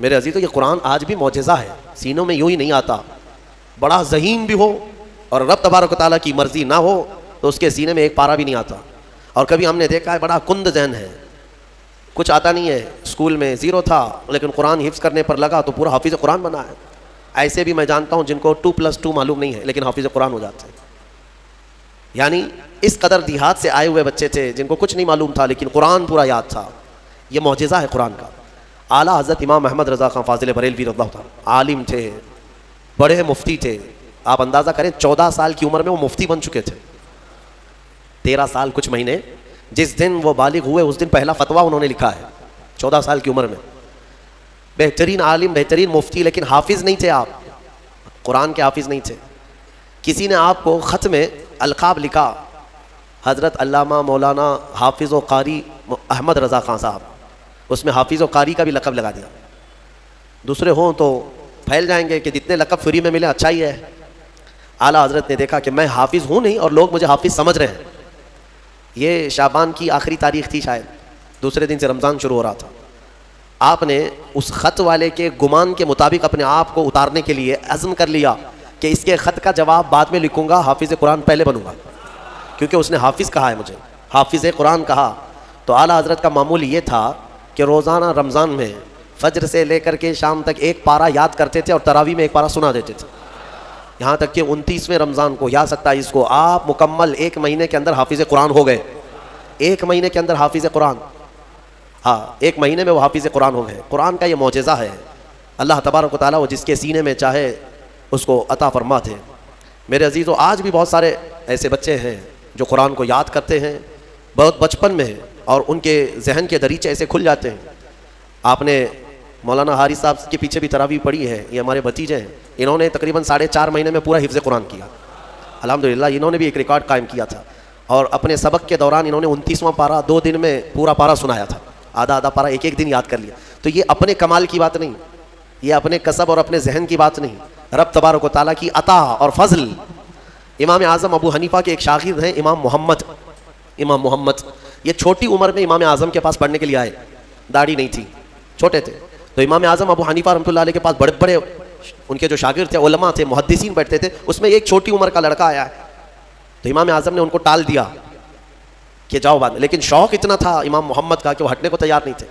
میرے عزیزو یہ قرآن آج بھی معجزہ ہے، سینوں میں یوں ہی نہیں آتا. بڑا ذہین بھی ہو اور رب تبارک و تعالیٰ کی مرضی نہ ہو تو اس کے سینے میں ایک پارا بھی نہیں آتا. اور کبھی ہم نے دیکھا ہے بڑا کند ذہن ہے، کچھ آتا نہیں ہے، اسکول میں 0 تھا لیکن قرآن حفظ کرنے پر لگا تو پورا حافظ قرآن بنا ہے. ایسے بھی میں جانتا ہوں جن کو 2+2 معلوم نہیں ہے لیکن حافظ قرآن ہو جاتے ہیں. یعنی اس قدر دیہات سے آئے ہوئے بچے تھے جن کو کچھ نہیں معلوم تھا لیکن قرآن پورا یاد تھا. یہ معجزہ ہے قرآن کا. اعلیٰ حضرت امام احمد رضا خان فاضل بریلوی رضی اللہ تعالیٰ عالم تھے، بڑے مفتی تھے. آپ اندازہ کریں 14 سال کی عمر میں وہ مفتی بن چکے تھے. 13 سال کچھ مہینے، جس دن وہ بالغ ہوئے اس دن پہلا فتویٰ انہوں نے لکھا ہے 14 سال کی عمر میں. بہترین عالم، بہترین مفتی، لیکن حافظ نہیں تھے. آپ قرآن کے حافظ نہیں تھے. کسی نے آپ کو خط میں القاب لکھا، حضرت علامہ مولانا حافظ و قاری احمد رضا خان صاحب، اس میں حافظ و قاری کا بھی لقب لگا دیا. دوسرے ہوں تو پھیل جائیں گے کہ جتنے لقب فری میں ملے اچھا ہی ہے. اعلیٰ حضرت نے دیکھا کہ میں حافظ ہوں نہیں اور لوگ مجھے حافظ سمجھ رہے ہیں. یہ شعبان کی آخری تاریخ تھی شاید، دوسرے دن سے رمضان شروع ہو رہا تھا. آپ نے اس خط والے کے گمان کے مطابق اپنے آپ کو اتارنے کے لیے عزم کر لیا کہ اس کے خط کا جواب بعد میں لکھوں گا، حافظ قرآن پہلے بنوں گا، کیونکہ اس نے حافظ کہا ہے مجھے، حافظ قرآن کہا. تو اعلیٰ حضرت کا معمول یہ تھا کہ روزانہ رمضان میں فجر سے لے کر کے شام تک ایک پارہ یاد کرتے تھے اور تراویح میں ایک پارہ سنا دیتے تھے. یہاں تک کہ 29ویں رمضان کو یا 27 کو آپ مکمل 1 مہینے کے اندر حافظ قرآن ہو گئے. 1 مہینے کے اندر حافظ قرآن، ہاں 1 مہینے میں وہ حافظ قرآن ہو گئے. قرآن کا یہ معجزہ ہے. اللہ تبارک و تعالیٰ وہ جس کے سینے میں چاہے اس کو عطا فرماتے. میرے عزیزو آج بھی بہت سارے ایسے بچے ہیں جو قرآن کو یاد کرتے ہیں بہت بچپن میں اور ان کے ذہن کے دریچے ایسے کھل جاتے ہیں. آپ نے مولانا حارث صاحب کے پیچھے بھی تراویح پڑھی ہے، یہ ہمارے بھتیجے ہیں. انہوں نے تقریباً 4.5 مہینے میں پورا حفظ قرآن کیا. الحمدللہ انہوں نے بھی ایک ریکارڈ قائم کیا تھا. اور اپنے سبق کے دوران انہوں نے 29واں پارہ 2 دن میں پورا پارہ سنایا تھا. آدھا پارہ ایک دن یاد کر لیا. تو یہ اپنے کمال کی بات نہیں، یہ اپنے کسب اور اپنے ذہن کی بات نہیں، رب تبارک و تعالیٰ کی عطا اور فضل. امام اعظم ابو حنیفہ کے ایک شاگرد ہیں امام محمد. یہ چھوٹی عمر میں امام اعظم کے پاس پڑھنے کے لیے آئے. داڑھی نہیں تھی، چھوٹے تھے. تو امام اعظم ابو حنیفہ رحمۃ اللہ علیہ کے پاس بڑے بڑے ان کے جو شاگرد تھے، علماء تھے، محدثین بیٹھتے تھے. اس میں ایک چھوٹی عمر کا لڑکا آیا ہے. تو امام اعظم نے ان کو ٹال دیا کہ جاؤ بعد میں. لیکن شوق اتنا تھا امام محمد کا کہ وہ ہٹنے کو تیار نہیں تھے.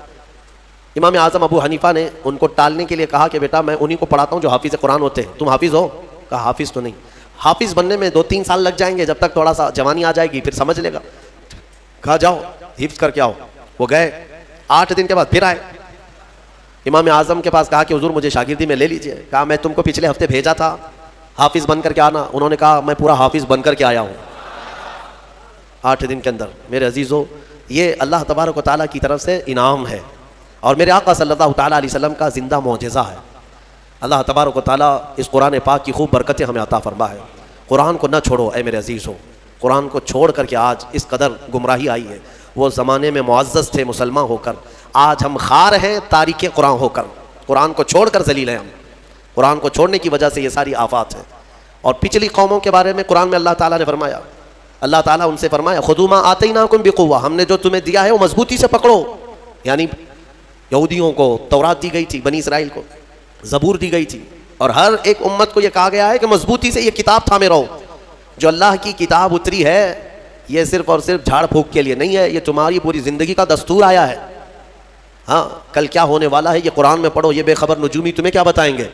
امام اعظم ابو حنیفہ نے ان کو ٹالنے کے لیے کہا کہ بیٹا میں انہی کو پڑھاتا ہوں جو حافظ قرآن ہوتے ہیں، تم حافظ ہو؟ کہا حافظ تو نہیں. حافظ بننے میں 2-3 سال لگ جائیں گے، جب تک تھوڑا سا جوانی آ جائے گی پھر سمجھ لے گا. کہا جاؤ حفظ کر کے آؤ. وہ گئے، 8 دن کے بعد پھر آئے امام اعظم کے پاس. کہا کہ حضور مجھے شاگردی میں لے لیجئے. کہا میں تم کو پچھلے ہفتے بھیجا تھا حافظ بن کر کے آنا. انہوں نے کہا میں پورا حافظ بن کر کے آیا ہوں 8 دن کے اندر. میرے عزیزو یہ اللہ تبارک و تعالیٰ کی طرف سے انعام ہے اور میرے آقا صلی اللہ تعالیٰ علیہ وسلم کا زندہ معجزہ ہے. اللہ تبارک و تعالیٰ اس قرآن پاک کی خوب برکتیں ہمیں عطا فرمائے. قرآن کو نہ چھوڑو اے میرے عزیزو. قرآن کو چھوڑ کر کے آج اس قدر گمراہی آئی ہے. وہ زمانے میں معزز تھے مسلمان ہو کر، آج ہم خار ہیں تاریک قرآن ہو کر. قرآن کو چھوڑ کر ذلیل ہیں ہم. قرآن کو چھوڑنے کی وجہ سے یہ ساری آفات ہیں. اور پچھلی قوموں کے بارے میں قرآن میں اللہ تعالیٰ نے فرمایا، اللہ تعالیٰ ان سے فرمایا خذوا ما آتیناکم بقوہ، ہم نے جو تمہیں دیا ہے وہ مضبوطی سے پکڑو. یعنی یہودیوں کو تورات دی گئی تھی، بنی اسرائیل کو زبور دی گئی تھی، اور ہر ایک امت کو یہ کہا گیا ہے کہ مضبوطی سے یہ کتاب تھامے رہو. جو اللہ کی کتاب اتری ہے یہ صرف اور صرف جھاڑ پھونک کے لیے نہیں ہے، یہ تمہاری پوری زندگی کا دستور آیا ہے. ہاں کل کیا ہونے والا ہے یہ قرآن میں پڑھو، یہ بے خبر نجومی تمہیں کیا بتائیں گے.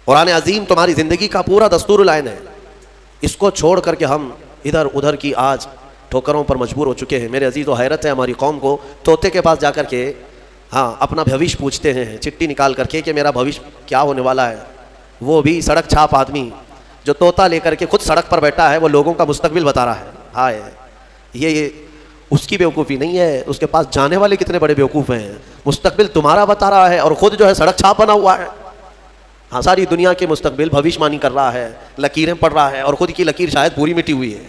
قرآن عظیم تمہاری زندگی کا پورا دستور العین ہے. اس کو چھوڑ کر کے ہم ادھر ادھر کی آج ٹھوکروں پر مجبور ہو چکے ہیں. میرے عزیز و حیرت ہے ہماری قوم کو، طوطے کے پاس جا کر کے ہاں اپنا بھوش پوچھتے ہیں چٹھی نکال کر کے کہ میرا بھوش کیا ہونے والا ہے. وہ بھی سڑک چھاپ آدمی جو طوطا لے کر کے خود سڑک پر بیٹھا ہے، وہ لوگوں کا مستقبل بتا رہا ہے. ہائے یہ اس کی بیوقوفی نہیں ہے، اس کے پاس جانے والے کتنے بڑے بیوقوف ہیں. مستقبل تمہارا بتا رہا ہے اور خود جو ہے سڑک چھاپ بنا ہوا ہے. ہاں ساری دنیا کے مستقبل بھوشمانی کر رہا ہے، لکیریں پڑھ رہا ہے اور خود کی لکیر شاید پوری مٹی ہوئی ہے.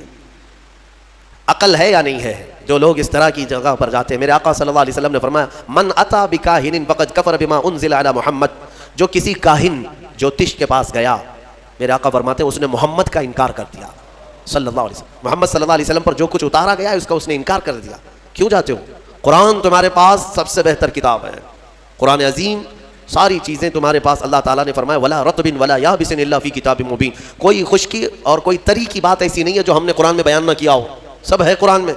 عقل ہے یا نہیں ہے جو لوگ اس طرح کی جگہ پر جاتے ہیں؟ میرے آقا صلی اللہ علیہ وسلم نے فرمایا من اتی بکاہن فقد کفر بما انزل علی محمد. جو کسی کاہن جوتش کے پاس گیا، میرے آقا فرماتے ہیں اس نے محمد کا انکار کر دیا صلی اللہ علیہ وسلم. محمد صلی اللہ علیہ وسلم پر جو کچھ اتارا گیا ہے اس کا اس نے انکار کر دیا. کیوں جاتے ہو؟ قرآن تمہارے پاس سب سے بہتر کتاب ہے. قرآن عظیم ساری چیزیں تمہارے پاس اللہ تعالیٰ نے فرمایا ولا رطب ولا یابس الا فی کتاب مبین، کوئی خشکی اور کوئی تری کی بات ایسی نہیں ہے جو ہم نے قرآن میں بیان نہ کیا ہو، سب ہے قرآن میں،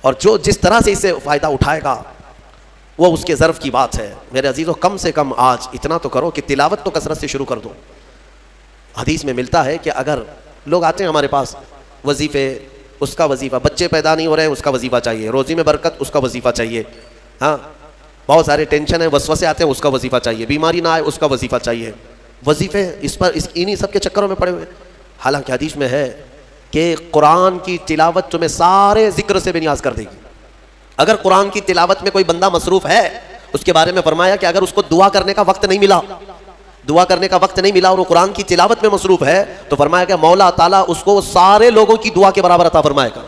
اور جو جس طرح سے اس سے فائدہ اٹھائے گا وہ اس کے ظرف کی بات ہے۔ میرے عزیزو کم سے کم آج اتنا تو کرو کہ تلاوت تو کثرت سے شروع کر دو۔ حدیث میں ملتا ہے کہ اگر لوگ آتے ہیں ہمارے پاس وظیفے، اس کا وظیفہ، بچے پیدا نہیں ہو رہے ہیں اس کا وظیفہ چاہیے، روزی میں برکت اس کا وظیفہ چاہیے، ہاں بہت سارے ٹینشن ہیں، وسوسے آتے ہیں اس کا وظیفہ چاہیے، بیماری نہ آئے اس کا وظیفہ چاہیے، وظیفے اس پر انہی سب کے چکروں میں پڑے ہوئے۔ حالانکہ حدیث میں ہے کہ قرآن کی تلاوت تمہیں سارے ذکر سے بے نیاز کر دے گی۔ اگر قرآن کی تلاوت میں کوئی بندہ مصروف ہے، اس کے بارے میں فرمایا کہ اگر اس کو دعا کرنے کا وقت نہیں ملا، دعا کرنے کا وقت نہیں ملا اور وہ قرآن کی تلاوت میں مصروف ہے، تو فرمایا کہ مولا تعالیٰ اس کو سارے لوگوں کی دعا کے برابر عطا فرمائے گا۔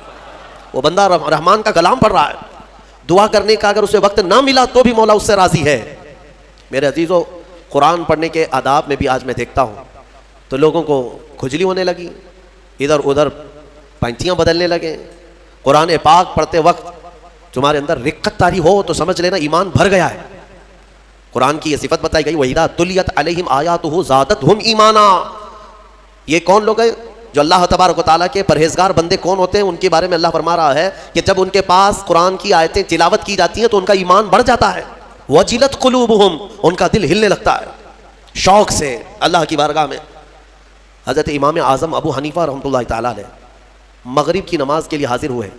وہ بندہ رحمان کا کلام پڑھ رہا ہے، دعا کرنے کا اگر اسے وقت نہ ملا تو بھی مولا اس سے راضی ہے۔ میرے عزیزو قرآن پڑھنے کے آداب میں بھی آج میں دیکھتا ہوں تو لوگوں کو کھجلی ہونے لگی، ادھر ادھر پینتیاں بدلنے لگے۔ قرآن پاک پڑھتے وقت تمہارے اندر رقت طاری ہو تو سمجھ لینا ایمان بھر گیا ہے۔ قرآن کی یہ صفت بتائی گئی وَإِذَا تُلِيَتْ عَلَيْهِمْ آيَاتُهُ زَادَتْهُمْ ایمانا۔ یہ کون لوگ ہیں جو اللہ تبارک و تعالیٰ کے پرہیزگار بندے کون ہوتے ہیں؟ ان کے بارے میں اللہ فرما رہا ہے کہ جب ان کے پاس قرآن کی آیتیں تلاوت کی جاتی ہیں تو ان کا ایمان بڑھ جاتا ہے۔ وَجِلَتْ قُلُوبُهُمْ، ان کا دل ہلنے لگتا ہے شوق سے اللہ کی بارگاہ میں۔ حضرت امام اعظم ابو حنیفہ رحمۃ اللہ تعالیٰ علیہ مغرب کی نماز کے لیے حاضر ہوئے،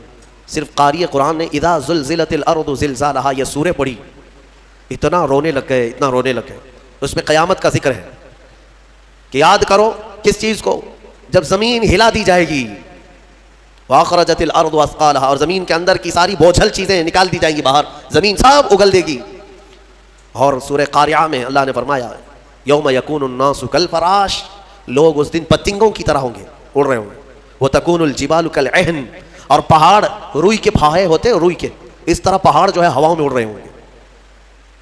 صرف قاری قرآن نے اذا زلزلت الارض زلزالہا یہ سورہ پڑھی، اتنا رونے لگ گئے، اتنا رونے لگ گئے۔ اس میں قیامت کا ذکر ہے کہ یاد کرو کس چیز کو؟ جب زمین ہلا دی جائے گی، واخرجت الارض اثقالہا، اور زمین کے اندر کی ساری بوجھل چیزیں نکال دی جائیں گی باہر، زمین سب اگل دے گی۔ اور سورہ قاریعہ میں اللہ نے فرمایا یوم یکون الناس کالفراش، لوگ اس دن پتنگوں کی طرح ہوں گے، اڑ رہے ہوں گے۔ وتکون الجبال کالعہن، اور پہاڑ روئی کے پھاہے ہوتے ہیں، روئی کے اس طرح پہاڑ جو ہے ہواؤں میں اڑ رہے ہوں گے،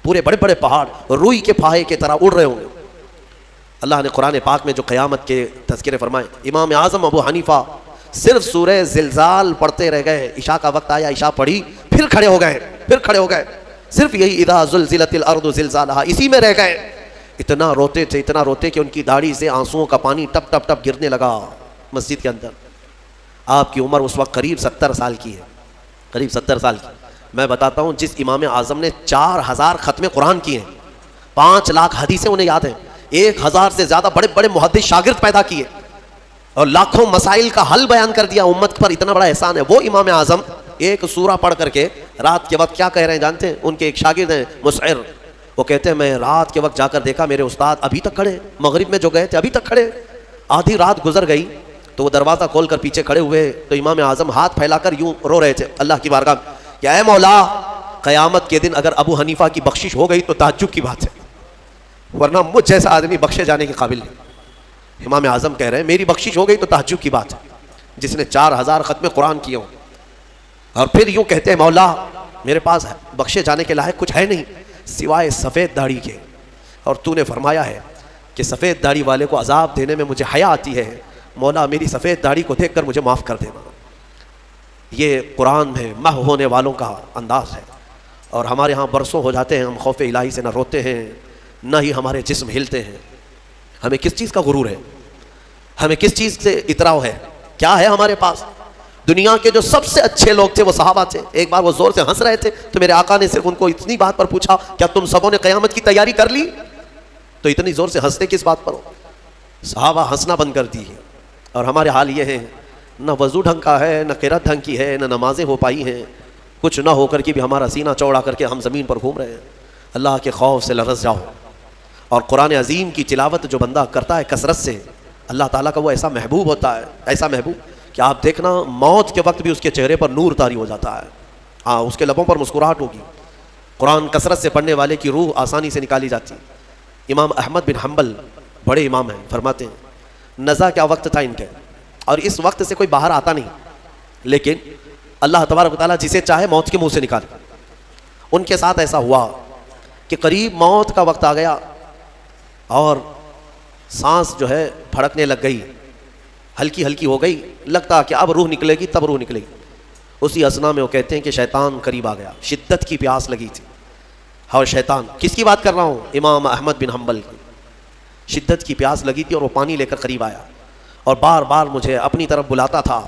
پورے بڑے بڑے پہاڑ روئی کے پھاہے کی طرح اڑ رہے ہوں گے۔ اللہ نے قرآن پاک میں جو قیامت کے تذکرے فرمائے، امام اعظم ابو حنیفہ صرف سورہ زلزال پڑھتے رہ گئے، عشاء کا وقت آیا، عشاء پڑھی، پھر کھڑے ہو گئے، صرف یہی اذا زلزلت الارض زلزالہا اسی میں رہ گئے۔ اتنا روتے تھے، اتنا روتے کہ ان کی داڑھی سے آنسوؤں کا پانی ٹپ ٹپ ٹپ گرنے لگا مسجد کے اندر۔ آپ کی عمر اس وقت قریب 70 سال کی ہے، قریب 70 سال کی۔ میں بتاتا ہوں جس امام اعظم نے 4000 ختم قرآن کیے ہیں، 5 لاکھ حدیثیں انہیں یاد ہیں، 1000 سے زیادہ بڑے بڑے محدث شاگرد پیدا کیے اور لاکھوں مسائل کا حل بیان کر دیا، امت پر اتنا بڑا احسان ہے۔ وہ امام اعظم ایک سورہ پڑھ کر کے رات کے وقت کیا کہہ رہے ہیں جانتے ہیں؟ ان کے ایک شاگرد ہیں مسعر، وہ کہتے ہیں میں رات کے وقت جا کر دیکھا میرے استاد ابھی تک کھڑے، مغرب میں جو گئے تھے ابھی تک کھڑے۔ آدھی رات گزر گئی تو وہ دروازہ کھول کر پیچھے کھڑے ہوئے تو امام اعظم ہاتھ پھیلا کر یوں رو رہے تھے اللہ کی بارگاہ میں کہ اے مولا، قیامت کے دن اگر ابو حنیفہ کی بخشش ہو گئی تو تعجب کی بات ہے، ورنہ مجھ جیسا آدمی بخشے جانے کے قابل نہیں۔ امام اعظم کہہ رہے ہیں میری بخشش ہو گئی تو تعجب کی بات ہے، جس نے 4000 ختم قرآن کیے ہوں، اور پھر یوں کہتے ہیں مولا میرے پاس بخشے جانے کے لائق کچھ ہے نہیں سوائے سفید داڑھی کے، اور تو نے فرمایا ہے کہ سفید داڑھی والے کو عذاب دینے میں مجھے حیا آتی ہے، مولا میری سفید داڑھی کو دیکھ کر مجھے معاف کر دینا۔ یہ قرآن میں محو ہونے والوں کا انداز ہے، اور ہمارے ہاں برسوں ہو جاتے ہیں ہم خوف الہی سے نہ روتے ہیں نہ ہی ہمارے جسم ہلتے ہیں۔ ہمیں کس چیز کا غرور ہے؟ ہمیں کس چیز سے اطراء ہے؟ کیا ہے ہمارے پاس؟ دنیا کے جو سب سے اچھے لوگ تھے وہ صحابہ تھے۔ ایک بار وہ زور سے ہنس رہے تھے تو میرے آقا نے صرف ان کو اتنی بات پر پوچھا کیا تم سبوں نے قیامت کی تیاری کر لی؟ تو اتنی زور سے ہنستے کس بات پر ہو؟ صحابہ ہنسنا بند کر دی ہے، اور ہمارے حال یہ ہے نہ وضو ڈھنگ کا ہے، نہ قرات ڈھنگ کی ہے، نہ نمازیں ہو پائی ہیں، کچھ نہ ہو کر کے بھی ہمارا سینہ چوڑا کر کے ہم زمین پر گھوم رہے ہیں۔ اللہ کے خوف سے لرز جاؤ، اور قرآن عظیم کی تلاوت جو بندہ کرتا ہے کثرت سے، اللہ تعالیٰ کا وہ ایسا محبوب ہوتا ہے، ایسا محبوب کہ آپ دیکھنا موت کے وقت بھی اس کے چہرے پر نور طاری ہو جاتا ہے، ہاں اس کے لبوں پر مسکراہٹ ہوگی۔ قرآن کثرت سے پڑھنے والے کی روح آسانی سے نکالی جاتی ہے۔ امام احمد بن حنبل بڑے امام ہیں، فرماتے ہیں نزا کیا وقت تھا ان کے، اور اس وقت سے کوئی باہر آتا نہیں، لیکن اللہ تبارک و تعالیٰ جسے چاہے موت کے منہ سے نکالے۔ ان کے ساتھ ایسا ہوا کہ قریب موت کا وقت آ گیا اور سانس جو ہے پھڑکنے لگ گئی، ہلکی ہلکی ہو گئی، لگتا کہ اب روح نکلے گی، تب روح نکلے گی۔ اسی اثنا میں وہ کہتے ہیں کہ شیطان قریب آ گیا، شدت کی پیاس لگی تھی، اور شیطان، کس کی بات کر رہا ہوں؟ امام احمد بن حنبل کی۔ شدت کی پیاس لگی تھی اور وہ پانی لے کر قریب آیا اور بار بار مجھے اپنی طرف بلاتا تھا،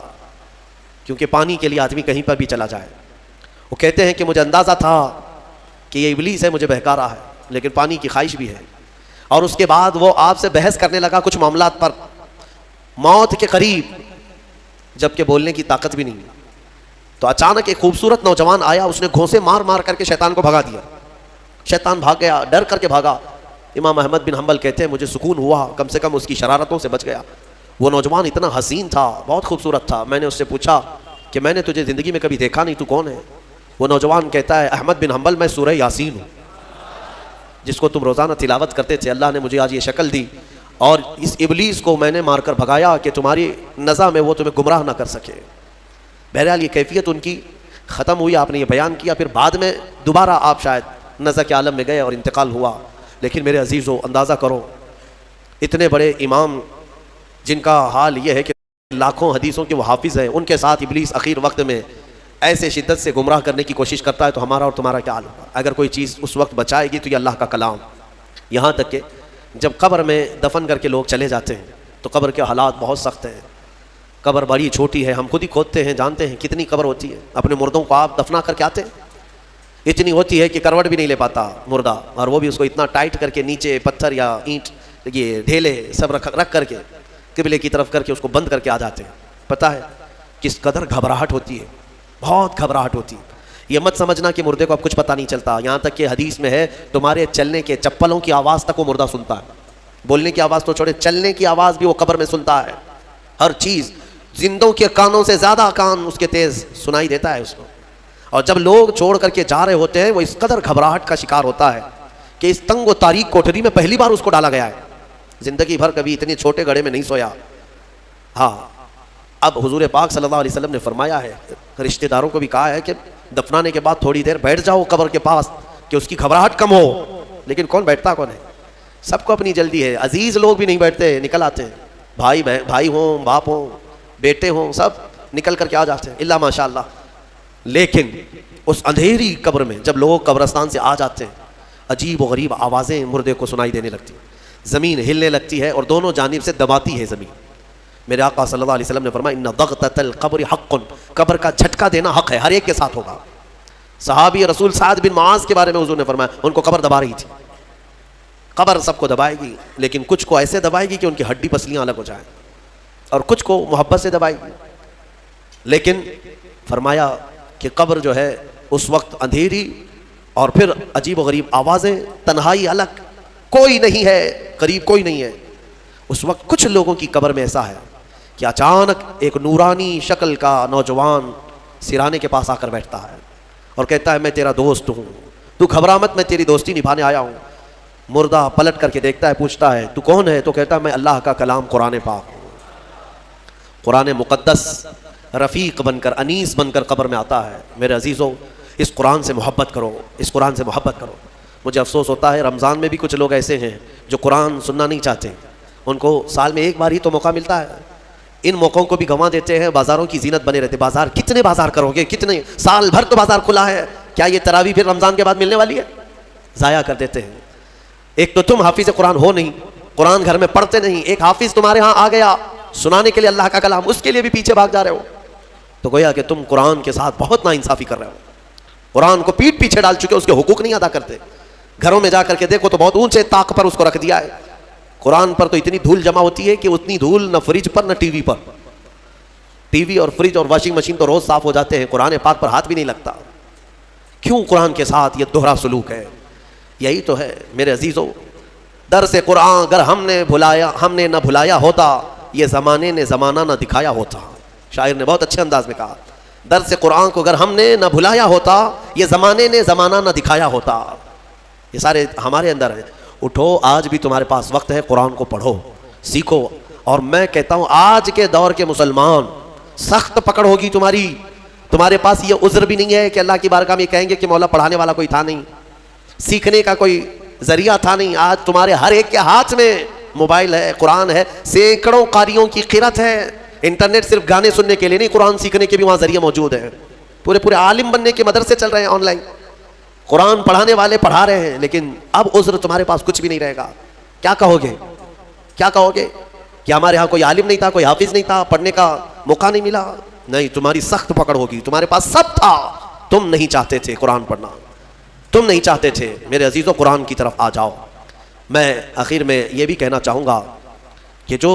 کیونکہ پانی کے لیے آدمی کہیں پر بھی چلا جائے۔ وہ کہتے ہیں کہ مجھے اندازہ تھا کہ یہ ابلیس ہے، مجھے بہکا رہا ہے، لیکن پانی کی خواہش بھی ہے۔ اور اس کے بعد وہ آپ سے بحث کرنے لگا کچھ معاملات پر، موت کے قریب، جبکہ بولنے کی طاقت بھی نہیں۔ تو اچانک ایک خوبصورت نوجوان آیا، اس نے گھونسے مار مار کر کے شیطان کو بھگا دیا۔ شیطان بھاگ گیا، ڈر کر کے بھاگا۔ امام احمد بن حنبل کہتے ہیں مجھے سکون ہوا، کم سے کم اس کی شرارتوں سے بچ گیا۔ وہ نوجوان اتنا حسین تھا، بہت خوبصورت تھا۔ میں نے اس سے پوچھا کہ میں نے تجھے زندگی میں کبھی دیکھا نہیں، تو کون ہے؟ وہ نوجوان کہتا ہے احمد بن حنبل، میں سورہ یاسین ہوں، جس کو تم روزانہ تلاوت کرتے تھے۔ اللہ نے مجھے آج یہ شکل دی اور اس ابلیس کو میں نے مار کر بھگایا کہ تمہاری نزع میں وہ تمہیں گمراہ نہ کر سکے۔ بہرحال یہ کیفیت ان کی ختم ہوئی، آپ نے یہ بیان کیا، پھر بعد میں دوبارہ آپ شاید نزع کے عالم میں گئے اور انتقال ہوا۔ لیکن میرے عزیزو، اندازہ کرو، اتنے بڑے امام جن کا حال یہ ہے کہ لاکھوں حدیثوں کے وہ حافظ ہیں، ان کے ساتھ ابلیس اخیر وقت میں ایسے شدت سے گمراہ کرنے کی کوشش کرتا ہے، تو ہمارا اور تمہارا کیا حال ہوگا؟ اگر کوئی چیز اس وقت بچائے گی تو یہ اللہ کا کلام۔ یہاں تک کہ جب قبر میں دفن کر کے لوگ چلے جاتے ہیں تو قبر کے حالات بہت سخت ہیں۔ قبر بڑی چھوٹی ہے، ہم خود ہی کھودتے ہیں، جانتے ہیں کتنی قبر ہوتی ہے۔ اپنے مردوں کو آپ دفنا کر کے آتے ہیں، اتنی ہوتی ہے کہ کروٹ بھی نہیں لے پاتا مردہ، اور وہ بھی اس کو اتنا ٹائٹ کر کے نیچے پتھر یا اینٹ، یہ ڈھیلے سب رکھ کر کے قبلے کی طرف کر کے اس کو بند کر کے آ جاتے ہیں۔ پتہ ہے کس قدر گھبراہٹ ہوتی ہے، بہت گھبراہٹ ہوتی ہے۔ یہ مت سمجھنا کہ مردے کو اب کچھ پتہ نہیں چلتا، یہاں تک کہ حدیث میں ہے تمہارے چلنے کے چپلوں کی آواز تک وہ مردہ سنتا ہے۔ بولنے کی آواز تو چھوڑے، چلنے کی آواز بھی وہ قبر میں سنتا ہے۔ ہر چیز زندوں کے کانوں سے زیادہ کان اس کے تیز سنائی دیتا ہے اس کو۔ اور جب لوگ چھوڑ کر کے جا رہے ہوتے ہیں، وہ اس قدر گھبراہٹ کا شکار ہوتا ہے کہ اس تنگ و تاریک کوٹھری میں پہلی بار اس کو ڈالا گیا ہے، زندگی بھر کبھی اتنے چھوٹے گڑھے میں نہیں سویا۔ ہاں، اب حضور پاک صلی اللہ علیہ وسلم نے فرمایا ہے، رشتہ داروں کو بھی کہا ہے کہ دفنانے کے بعد تھوڑی دیر بیٹھ جاؤ قبر کے پاس کہ اس کی گھبراہٹ کم ہو۔ لیکن کون بیٹھتا کون ہے؟ سب کو اپنی جلدی ہے، عزیز لوگ بھی نہیں بیٹھتے، نکل آتے ہیں، بھائی ہوں، باپ ہوں، بیٹے ہوں، سب نکل کر کے آ جاتے ہیں، الا ماشاء اللہ۔ لیکن اس اندھیری قبر میں جب لوگ قبرستان سے آ جاتے ہیں، عجیب و غریب آوازیں مردے کو سنائی دینے لگتی ہیں، زمین ہلنے لگتی ہے اور دونوں جانب سے دباتی ہے زمین۔ میرے آقا صلی اللہ علیہ وسلم نے فرمایا ان ضغطۃ القبر حق، قبر کا جھٹکا دینا حق ہے، ہر ایک کے ساتھ ہوگا۔ صحابی رسول سعد بن معاذ کے بارے میں حضور نے فرمایا ان کو قبر دبا رہی تھی۔ قبر سب کو دبائے گی، لیکن کچھ کو ایسے دبائے گی کہ ان کی ہڈی پسلیاں الگ ہو جائیں، اور کچھ کو محبت سے دبائے گی۔ لیکن فرمایا کہ قبر جو ہے اس وقت اندھیری اور پھر عجیب و غریب آوازیں، تنہائی الگ، کوئی نہیں ہے قریب، کوئی نہیں ہے۔ اس وقت کچھ لوگوں کی قبر میں ایسا ہے کہ اچانک ایک نورانی شکل کا نوجوان سرانے کے پاس آ کر بیٹھتا ہے اور کہتا ہے میں تیرا دوست ہوں، تو گھبرا مت، میں تیری دوستی نبھانے آیا ہوں۔ مردہ پلٹ کر کے دیکھتا ہے، پوچھتا ہے تو کون ہے؟ تو کہتا ہے میں اللہ کا کلام قرآن پاک ہوں۔ قرآن مقدس رفیق بن کر، انیس بن کر قبر میں آتا ہے۔ میرے عزیزو، اس قرآن سے محبت کرو، اس قرآن سے محبت کرو۔ مجھے افسوس ہوتا ہے رمضان میں بھی کچھ لوگ ایسے ہیں جو قرآن سننا نہیں چاہتے، ان کو سال میں ایک بار ہی تو موقع ملتا ہے، ان موقعوں کو بھی گنوا دیتے ہیں، بازاروں کی زینت بنے رہتے۔ بازار کتنے بازار کرو گے، کتنے سال بھر تو بازار کھلا ہے، کیا یہ تراویح پھر رمضان کے بعد ملنے والی ہے؟ ضائع کر دیتے ہیں۔ ایک تو تم حافظ قرآن ہو نہیں، قرآن گھر میں پڑھتے نہیں، ایک حافظ تمہارے ہاں آ گیا سنانے کے لیے اللہ کا کلام، اس کے لیے بھی پیچھے بھاگ جا رہے ہو، تو گویا کہ تم قرآن کے ساتھ بہت ناانصافی کر رہے ہو، قرآن کو پیٹ پیچھے ڈال چکے، اس کے حقوق نہیں ادا کرتے۔ گھروں میں جا کر کے دیکھو تو بہت اونچے طاق پر اس کو رکھ دیا ہے۔ قرآن پر تو اتنی دھول جمع ہوتی ہے کہ اتنی دھول نہ فریج پر نہ ٹی وی پر، ٹی وی اور فریج اور واشنگ مشین تو روز صاف ہو جاتے ہیں، قرآن پاک پر ہاتھ بھی نہیں لگتا۔ کیوں قرآن کے ساتھ یہ دوہرا سلوک ہے؟ یہی تو ہے میرے عزیزو، درس قرآن اگر ہم نے نہ بھلایا ہوتا، یہ زمانے نے زمانہ نہ دکھایا ہوتا۔ شاعر نے بہت اچھے انداز میں کہا، درس قرآن کو اگر ہم نے نہ بھلایا ہوتا، یہ زمانے نے زمانہ نہ دکھایا ہوتا۔ یہ سارے ہمارے اندر ہیں۔ اٹھو، آج بھی تمہارے پاس وقت ہے، قرآن کو پڑھو، سیکھو۔ اور میں کہتا ہوں آج کے دور کے مسلمان، سخت پکڑ ہوگی تمہارے پاس یہ عذر بھی نہیں ہے کہ اللہ کی بارگاہ میں کہیں گے کہ مولا پڑھانے والا کوئی تھا نہیں، سیکھنے کا کوئی ذریعہ تھا نہیں۔ آج تمہارے ہر ایک کے ہاتھ میں موبائل ہے، قرآن ہے، سینکڑوں قاریوں کی قرت ہے۔ انٹرنیٹ صرف گانے سننے کے لیے نہیں، قرآن سیکھنے کے بھی وہاں ذریعہ موجود ہیں۔ پورے عالم بننے کے مدرسے چل رہے ہیں آن لائن۔ قرآن پڑھانے والے پڑھا رہے ہیں لیکن اب عذر تمہارے پاس کچھ بھی نہیں رہے گا. کیا کہو گے؟ کیا کہو گے کہ ہمارے ہاں کوئی عالم نہیں تھا, کوئی حافظ نہیں تھا, پڑھنے کا موقع نہیں ملا؟ نہیں, تمہاری سخت پکڑ ہوگی. تمہارے پاس سب تھا, تم نہیں چاہتے تھے قرآن پڑھنا, تم نہیں چاہتے تھے. میرے عزیزوں, قرآن کی طرف آ جاؤ. میں آخر میں یہ بھی کہنا چاہوں گا کہ جو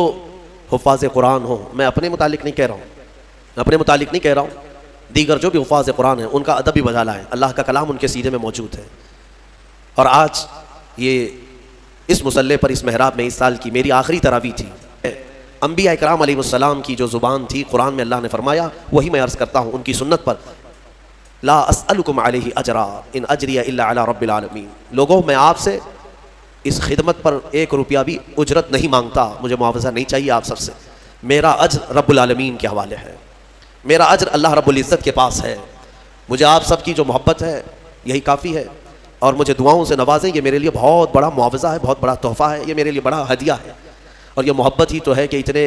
حفاظ قرآن ہوں, میں اپنے متعلق نہیں کہہ رہا ہوں, اپنے متعلق نہیں کہہ رہا ہوں, دیگر جو بھی حفاظ قرآن ہیں ان کا ادب بھی بجا لائیں. اللہ کا کلام ان کے سینے میں موجود ہے. اور آج یہ اس مصلی پر, اس محراب میں اس سال کی میری آخری تراویح تھی. انبیاء اکرام علیہ السلام کی جو زبان تھی قرآن میں اللہ نے فرمایا, وہی میں عرض کرتا ہوں ان کی سنت پر. لا اسألکم علیہ اجرا ان اجری الا علی رب العالمین. لوگوں, میں آپ سے اس خدمت پر 1 روپیہ بھی اجرت نہیں مانگتا, مجھے معاوضہ نہیں چاہیے آپ سب سے. میرا اجر رب العالمین کے حوالے ہے, میرا اجر اللہ رب العزت کے پاس ہے. مجھے آپ سب کی جو محبت ہے یہی کافی ہے, اور مجھے دعاؤں سے نوازیں, یہ میرے لیے بہت بڑا معاوضہ ہے, بہت بڑا تحفہ ہے, یہ میرے لیے بڑا ہدیہ ہے. اور یہ محبت ہی تو ہے کہ اتنے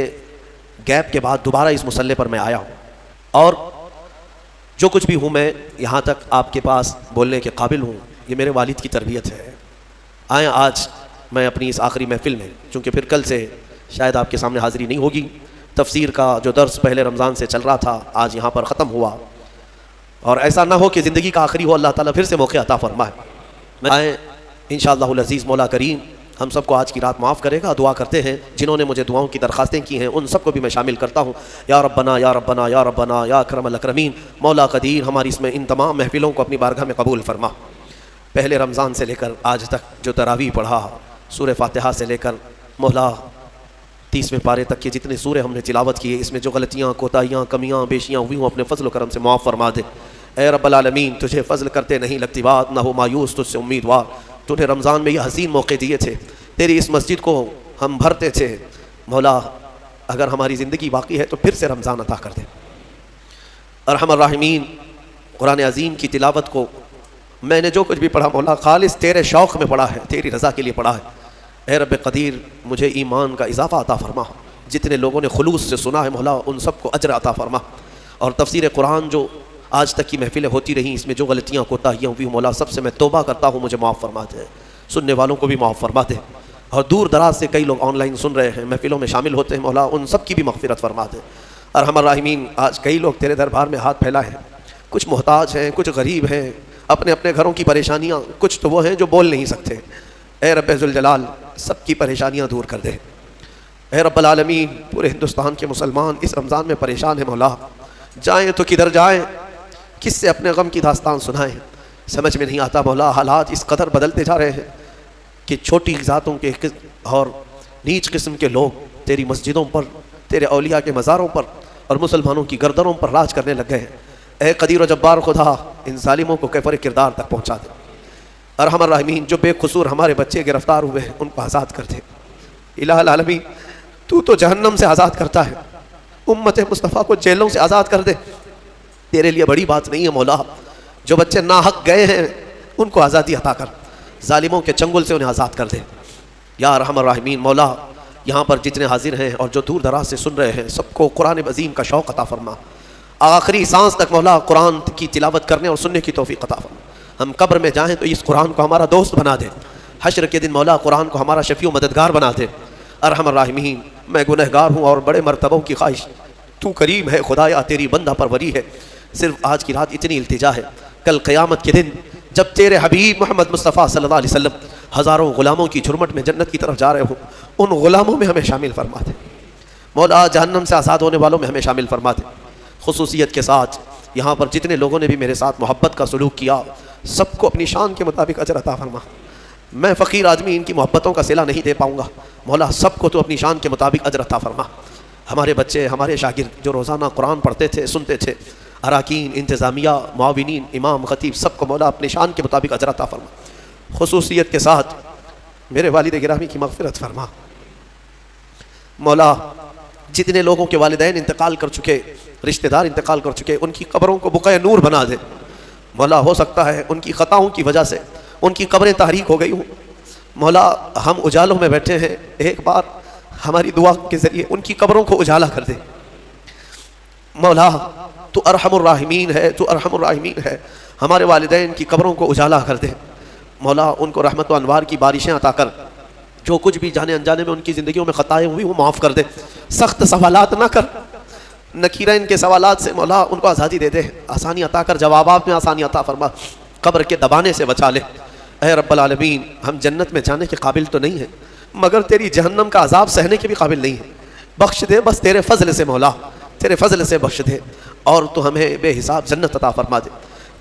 گیپ کے بعد دوبارہ اس مصلی پر میں آیا ہوں. اور جو کچھ بھی ہوں میں یہاں تک آپ کے پاس بولنے کے قابل ہوں, یہ میرے والد کی تربیت ہے. آئیں آج میں اپنی اس آخری محفل میں, چونکہ پھر کل سے شاید آپ کے سامنے حاضری نہیں ہوگی, تفسیر کا جو درس پہلے رمضان سے چل رہا تھا آج یہاں پر ختم ہوا, اور ایسا نہ ہو کہ زندگی کا آخری ہو, اللہ تعالیٰ پھر سے موقع عطا فرمائے. آئیں انشاءاللہ العزیز مولا کریم ہم سب کو آج کی رات معاف کرے گا. دعا کرتے ہیں جنہوں نے مجھے دعاؤں کی درخواستیں کی ہیں ان سب کو بھی میں شامل کرتا ہوں. یا ربنا یا ربنا یا ربنا یا اکرم الاکرمین. مولا قدیر ہماری اس میں ان تمام محفلوں کو اپنی بارگاہ میں قبول فرما. پہلے رمضان سے لے کر آج تک جو تراویح پڑھا, سورہ فاتحہ سے لے کر مولا 30ویں پارے تک کے جتنے سورے ہم نے تلاوت کیے, اس میں جو غلطیاں, کوتاہیاں, کمیاں, بیشیاں ہوئی ہوں اپنے فضل و کرم سے معاف فرما دے. اے رب العالمین, تجھے فضل کرتے نہیں لگتی بات, نہ ہو مایوس تجھ سے امیدوار. تو نے رمضان میں یہ حسین موقع دیے تھے, تیری اس مسجد کو ہم بھرتے تھے. مولا اگر ہماری زندگی باقی ہے تو پھر سے رمضان عطا کر دے. ارحم الراحمین, قرآن عظیم کی تلاوت کو میں نے جو کچھ بھی پڑھا مولا خالص تیرے شوق میں پڑھا ہے, تیری رضا کے لیے پڑھا ہے. اے رب قدیر مجھے ایمان کا اضافہ عطا فرما. جتنے لوگوں نے خلوص سے سنا ہے مولا ان سب کو اجر عطا فرما. اور تفسیر قرآن جو آج تک کی محفلیں ہوتی رہیں, اس میں جو غلطیاں کوتاہیاں ہوئی مولا سب سے میں توبہ کرتا ہوں, مجھے معاف فرما دے. سننے والوں کو بھی معاف فرما دے. اور دور دراز سے کئی لوگ آن لائن سن رہے ہیں, محفلوں میں شامل ہوتے ہیں مولا ان سب کی بھی مغفرت فرما دے. ارحم الراحمین, آج کئی لوگ تیرے دربار میں ہاتھ پھیلائے ہیں, کچھ محتاج ہیں, کچھ غریب ہیں, اپنے اپنے گھروں کی پریشانیاں, کچھ تو وہ ہیں جو بول نہیں سکتے. اے رب ذوالجلال سب کی پریشانیاں دور کر دے. اے رب العالمین پورے ہندوستان کے مسلمان اس رمضان میں پریشان ہیں مولا, جائیں تو کدھر جائیں, کس سے اپنے غم کی داستان سنائیں, سمجھ میں نہیں آتا مولا. حالات اس قدر بدلتے جا رہے ہیں کہ چھوٹی ذاتوں کے اور نیچ قسم کے لوگ تیری مسجدوں پر, تیرے اولیاء کے مزاروں پر اور مسلمانوں کی گردنوں پر راج کرنے لگ گئے ہیں. اے قدیر و جبار خدا ان ظالموں کو کیفر کردار تک پہنچا دے. ارحم الراحمین جو بے قصور ہمارے بچے گرفتار ہوئے ہیں ان کو آزاد کر دے. الہ العالمین تو جہنم سے آزاد کرتا ہے, امت مصطفیٰ کو جیلوں سے آزاد کر دے. تیرے لیے بڑی بات نہیں ہے مولا. جو بچے ناحق گئے ہیں ان کو آزادی عطا کر, ظالموں کے چنگل سے انہیں آزاد کر دے. یا ارحم الراحمین مولا یہاں پر جتنے حاضر ہیں اور جو دور دراز سے سن رہے ہیں سب کو قرآن عظیم کا شوق عطا فرما. آخری سانس تک مولا قرآن کی تلاوت کرنے اور سننے کی توفیق عطا فرما. ہم قبر میں جائیں تو اس قرآن کو ہمارا دوست بنا دے. حشر کے دن مولا قرآن کو ہمارا شفیع و مددگار بنا دے. ارحم الراحمین میں گنہگار ہوں اور بڑے مرتبوں کی خواہش, تو کریم ہے خدایا, تیری بندہ پروری ہے. صرف آج کی رات اتنی التجا ہے, کل قیامت کے دن جب تیرے حبیب محمد مصطفیٰ صلی اللہ علیہ وسلم ہزاروں غلاموں کی جھرمٹ میں جنت کی طرف جا رہے ہوں, ان غلاموں میں ہمیں شامل فرما دے. مولا جہنم سے آزاد ہونے والوں میں ہمیں شامل فرما دے. خصوصیت کے ساتھ یہاں پر جتنے لوگوں نے بھی میرے ساتھ محبت کا سلوک کیا سب کو اپنی شان کے مطابق اجر عطا فرما. میں فقیر آدمی ان کی محبتوں کا صلہ نہیں دے پاؤں گا, مولا سب کو تو اپنی شان کے مطابق اجر عطا فرما. ہمارے بچے, ہمارے شاگرد جو روزانہ قرآن پڑھتے تھے, سنتے تھے, اراکین, انتظامیہ, معاونین, امام, خطیب, سب کو مولا اپنی شان کے مطابق اجر عطا فرما. خصوصیت کے ساتھ میرے والد گرامی کی مغفرت فرما. مولا جتنے لوگوں کے والدین انتقال کر چکے, رشتہ دار انتقال کر چکے, ان کی قبروں کو بقعہ نور بنا دے. مولا ہو سکتا ہے ان کی خطاؤں کی وجہ سے ان کی قبریں تحریک ہو گئی ہوں. مولا ہم اجالوں میں بیٹھے ہیں, ایک بار ہماری دعا کے ذریعے ان کی قبروں کو اجالا کر دے. مولا تو ارحم الراحمین ہے, تو ارحم الراحمین ہے. ہمارے والدین کی قبروں کو اجالا کر دے مولا، ان کو رحمت و انوار کی بارشیں عطا کر، جو کچھ بھی جانے انجانے میں ان کی زندگیوں میں خطائیں ہوئی وہ معاف کر دے، سخت سوالات نہ کر، نکیرین کے سوالات سے مولا ان کو آزادی دے دے، آسانی عطا کر، جوابات میں آسانی عطا فرما، قبر کے دبانے سے بچا لے۔ اے رب العالمین، ہم جنت میں جانے کے قابل تو نہیں ہیں مگر تیری جہنم کا عذاب سہنے کے بھی قابل نہیں ہیں، بخش دے بس تیرے فضل سے مولا، تیرے فضل سے بخش دے، اور تو ہمیں بے حساب جنت عطا فرما دے۔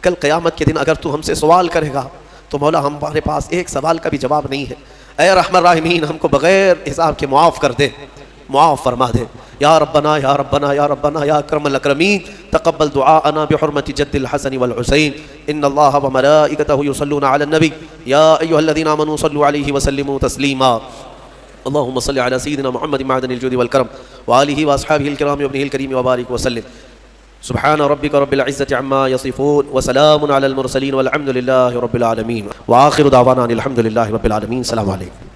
کل قیامت کے دن اگر تو ہم سے سوال کرے گا تو مولا ہمارے پاس ایک سوال کا بھی جواب نہیں ہے، اے رحمن الراحمین ہم کو بغیر حساب کے معاف کر دے، معاف فرما دے، یا ربنا یا ربنا یا ربنا یا اکرم الاکرمین تقبل دعاءنا بحرمت جد الحسن والحسین ان اللہ وملائکتہ یصلون علی النبی یا ایہا الذین آمنوا صلوا علیہ وسلموا تسلیما اللهم صل على سيدنا محمد معدن الجود والكرم وآله وأصحابه الكرام وابنه الكريم وبارك وسلم سبحان ربك رب العزة عما يصفون وسلام على المرسلين والحمد لله رب العالمين وآخر دعوانا الحمد لله رب العالمين السلام عليكم